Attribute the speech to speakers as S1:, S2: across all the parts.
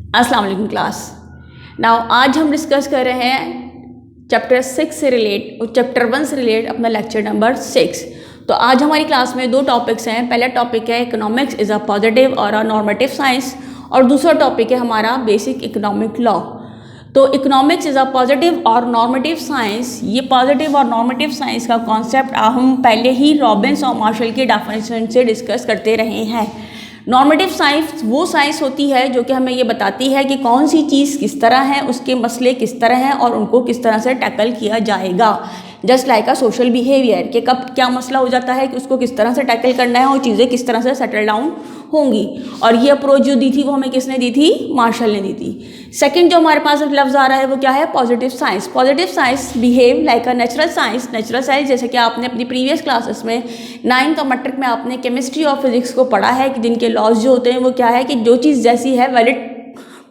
S1: अस्सलाम वालेकुम class. Now आज हम डिस्कस कर रहे हैं चैप्टर 6 से रिलेट और चैप्टर 1 से रिलेट अपना लेक्चर नंबर 6। तो आज हमारी क्लास में दो टॉपिक्स हैं। पहला टॉपिक है इकोनॉमिक्स इज़ अ पॉजिटिव और अ नॉर्मेटिव साइंस, और दूसरा टॉपिक है हमारा बेसिक इकोनॉमिक लॉ। तो इकोनॉमिक्स इज़ अ पॉजिटिव और नॉर्मेटिव साइंस, ये पॉजिटिव और नॉर्मेटिव साइंस का कॉन्सेप्ट हम पहले ही रॉबिन्स और मार्शल की डेफिनेशन से डिस्कस करते रहे हैं। नॉर्मेटिव साइंस वो साइंस होती है जो कि हमें ये बताती है कि कौन सी चीज़ किस तरह है, उसके मसले किस तरह हैं और उनको किस तरह से टैकल किया जाएगा। Just like a social behaviour कि कब क्या मसला हो जाता है कि उसको किस तरह से टैकल करना है और चीज़ें किस तरह से सेटल डाउन होंगी। और ये अप्रोच जो दी थी वो हमें किसने दी थी? मार्शल ने दी थी। सेकंड जो हमारे पास लफ्ज़ आ रहा है वो क्या है? Positive science. Positive science behave like a natural science. Natural science जैसे कि आपने अपनी प्रीवियस क्लासेस में 9th और मैट्रिक में आपने केमिस्ट्री और फिजिक्स को पढ़ा है कि जिनके लॉज जो होते हैं वो क्या है कि जो चीज़ जैसी है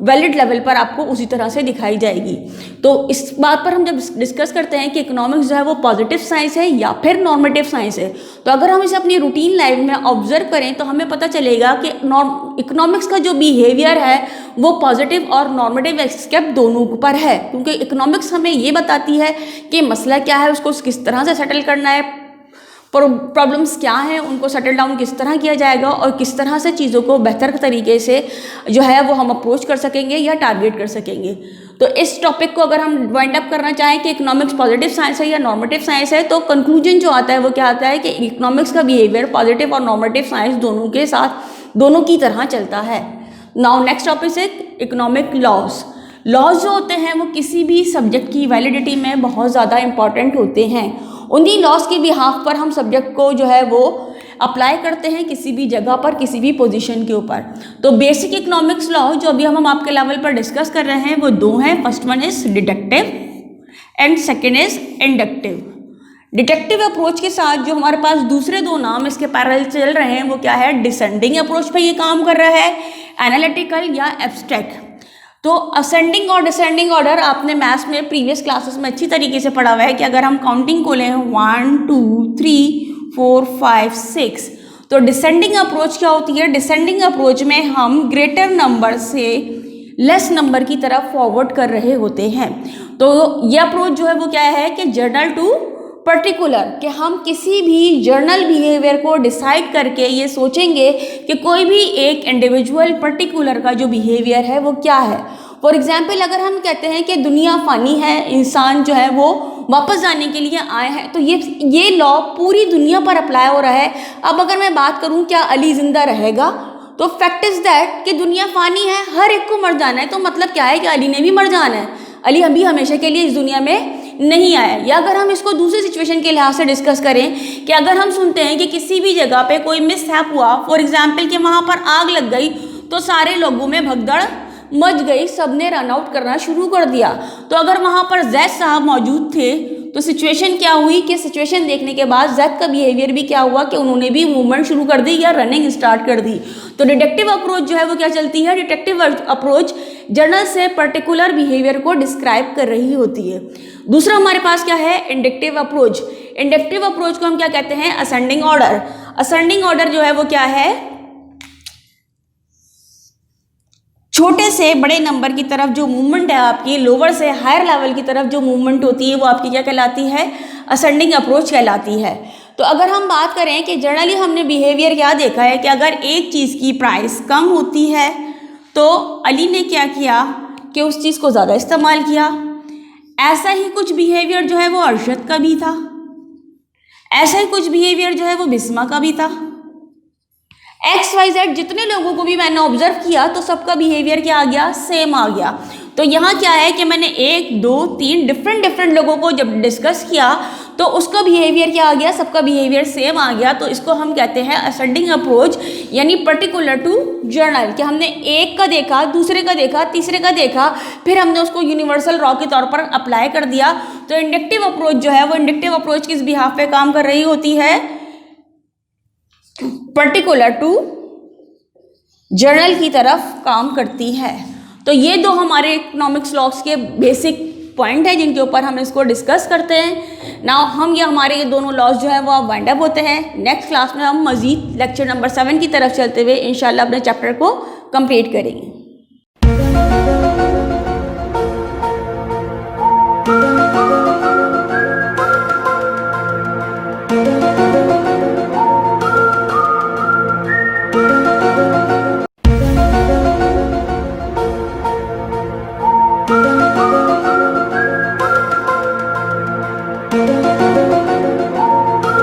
S1: वैलिड लेवल पर आपको उसी तरह से दिखाई जाएगी। तो इस बात पर हम जब डिस्कस करते हैं कि इकोनॉमिक्स जो है वो पॉजिटिव साइंस है या फिर नॉर्मेटिव साइंस है, तो अगर हम इसे अपनी रूटीन लाइफ में ऑब्जर्व करें तो हमें पता चलेगा कि इकोनॉमिक्स का जो बिहेवियर है वो पॉजिटिव और नॉर्मेटिव एस्पेक्ट दोनों पर है। क्योंकि इकोनॉमिक्स हमें ये बताती है कि मसला क्या है, उसको किस तरह से सेटल करना है, प्रॉब्लम्स क्या हैं, उनको सेटल डाउन किस तरह किया जाएगा और किस तरह से चीज़ों को बेहतर तरीके से जो है वो हम अप्रोच कर सकेंगे या टारगेट कर सकेंगे। तो इस टॉपिक को अगर हम वाइंड अप करना चाहें कि इकोनॉमिक्स पॉजिटिव साइंस है या नॉर्मेटिव साइंस है, तो कंक्लूजन जो आता है वो क्या आता है कि इकोनॉमिक्स का बिहेवियर पॉजिटिव और नॉर्मेटिव साइंस दोनों के साथ दोनों की तरह चलता है। नाउ नेक्स्ट टॉपिक है इकोनॉमिक लॉज। लॉज जो होते हैं वो किसी भी सब्जेक्ट की वैलिडिटी में बहुत ज़्यादा इंपॉर्टेंट होते हैं। उन्हीं लॉज के बिहाफ पर हम सब्जेक्ट को जो है वो अप्लाई करते हैं किसी भी जगह पर, किसी भी पोजीशन के ऊपर। तो बेसिक इकोनॉमिक्स लॉ जो अभी हम आपके लेवल पर डिस्कस कर रहे हैं वो दो हैं। First one is deductive and second is inductive. Deductive approach के साथ जो हमारे पास दूसरे दो नाम इसके पैरेलल चल रहे हैं वो क्या है? डिसेंडिंग अप्रोच पे ये काम कर रहा है, एनालिटिकल या एब्स्ट्रैक्ट। तो असेंडिंग और डिसेंडिंग ऑर्डर आपने मैथ्स में प्रीवियस क्लासेस में अच्छी तरीके से पढ़ा हुआ है कि अगर हम काउंटिंग को लें 1 2 3 4 5 6, तो डिसेंडिंग अप्रोच क्या होती है? डिसेंडिंग अप्रोच में हम ग्रेटर नंबर से लेस नंबर की तरफ फॉरवर्ड कर रहे होते हैं। तो यह अप्रोच जो है वो क्या है कि जर्नल टू पर्टिकुलर, कि हम किसी भी जर्नल बिहेवियर को डिसाइड करके ये सोचेंगे कि कोई भी एक इंडिविजुअल पर्टिकुलर का जो बिहेवियर है वो क्या है। फॉर एग्जाम्पल अगर हम कहते हैं कि दुनिया फ़ानी है, इंसान जो है वो वापस जाने के लिए आए हैं, तो ये लॉ पूरी दुनिया पर अप्लाई हो रहा है। अब अगर मैं बात करूं क्या अली ज़िंदा रहेगा, तो फैक्ट इज़ दैट कि दुनिया फ़ानी है, हर एक को मर जाना है। तो मतलब क्या है कि अली ने भी मर जाना है, अली अभी हमेशा के लिए इस दुनिया में नहीं आया। या अगर हम इसको दूसरी सिचुएशन के लिहाज से डिस्कस करें कि अगर हम सुनते हैं कि किसी भी जगह पे कोई मिसहैप हुआ, फॉर एग्जाम्पल कि वहाँ पर आग लग गई, तो सारे लोगों में भगदड़ मच गई, सबने रन आउट करना शुरू कर दिया। तो अगर वहाँ पर जैद साहब मौजूद थे तो सिचुएशन क्या हुई कि सिचुएशन देखने के बाद जैद का बिहेवियर भी क्या हुआ कि उन्होंने भी मूवमेंट शुरू कर दी या रनिंग स्टार्ट कर दी। तो डिडक्टिव अप्रोच जो है वो क्या चलती है? डिडक्टिव अप्रोच जर्नल से पर्टिकुलर बिहेवियर को डिस्क्राइब कर रही होती है। दूसरा हमारे पास क्या है? Inductive approach. इंडक्टिव अप्रोच को हम क्या कहते हैं? Ascending order. असेंडिंग ऑर्डर जो है वो क्या है? छोटे से बड़े नंबर की तरफ जो मूवमेंट है आपकी, लोअर से हायर लेवल की तरफ जो मूवमेंट होती है वो आपकी क्या कहलाती है? असेंडिंग अप्रोच कहलाती है। तो अगर हम बात करें कि जनरली हमने बिहेवियर क्या देखा है कि अगर एक चीज़ की प्राइस कम होती है तो अली ने क्या किया कि उस चीज़ को ज़्यादा इस्तेमाल किया। ऐसा ही कुछ बिहेवियर जो है वो अरशद का भी था, ऐसा ही कुछ बिहेवियर जो है वो बिस्मा का भी था। XYZ जितने लोगों को भी मैंने ऑब्जर्व किया तो सबका बिहेवियर क्या आ गया? सेम आ गया। तो यहाँ क्या है कि मैंने 1 2 3 डिफरेंट लोगों को जब डिस्कस किया तो उसका बिहेवियर क्या आ गया? सबका बिहेवियर सेम आ गया। तो इसको हम कहते हैं असेंडिंग अप्रोच, यानी पर्टिकुलर टू जर्नल, कि हमने एक का देखा, दूसरे का देखा, तीसरे का देखा, फिर हमने उसको यूनिवर्सल लॉ के तौर पर अप्लाई कर दिया। तो इंडक्टिव अप्रोच जो है वो इंडक्टिव अप्रोच किस बिहाफ पे काम कर रही होती है? पर्टिकुलर टू जर्नल की तरफ काम करती है। तो ये दो हमारे इकोनॉमिक्स लॉस के बेसिक पॉइंट है जिनके ऊपर हम इसको डिस्कस करते हैं। नाउ हम ये हमारे ये दोनों लॉस जो है वो अब वाइंड अप होते हैं। नेक्स्ट क्लास में हम मजीद लेक्चर नंबर 7 की तरफ चलते हुए इंशाल्लाह अपने चैप्टर को कंप्लीट करेंगे। है।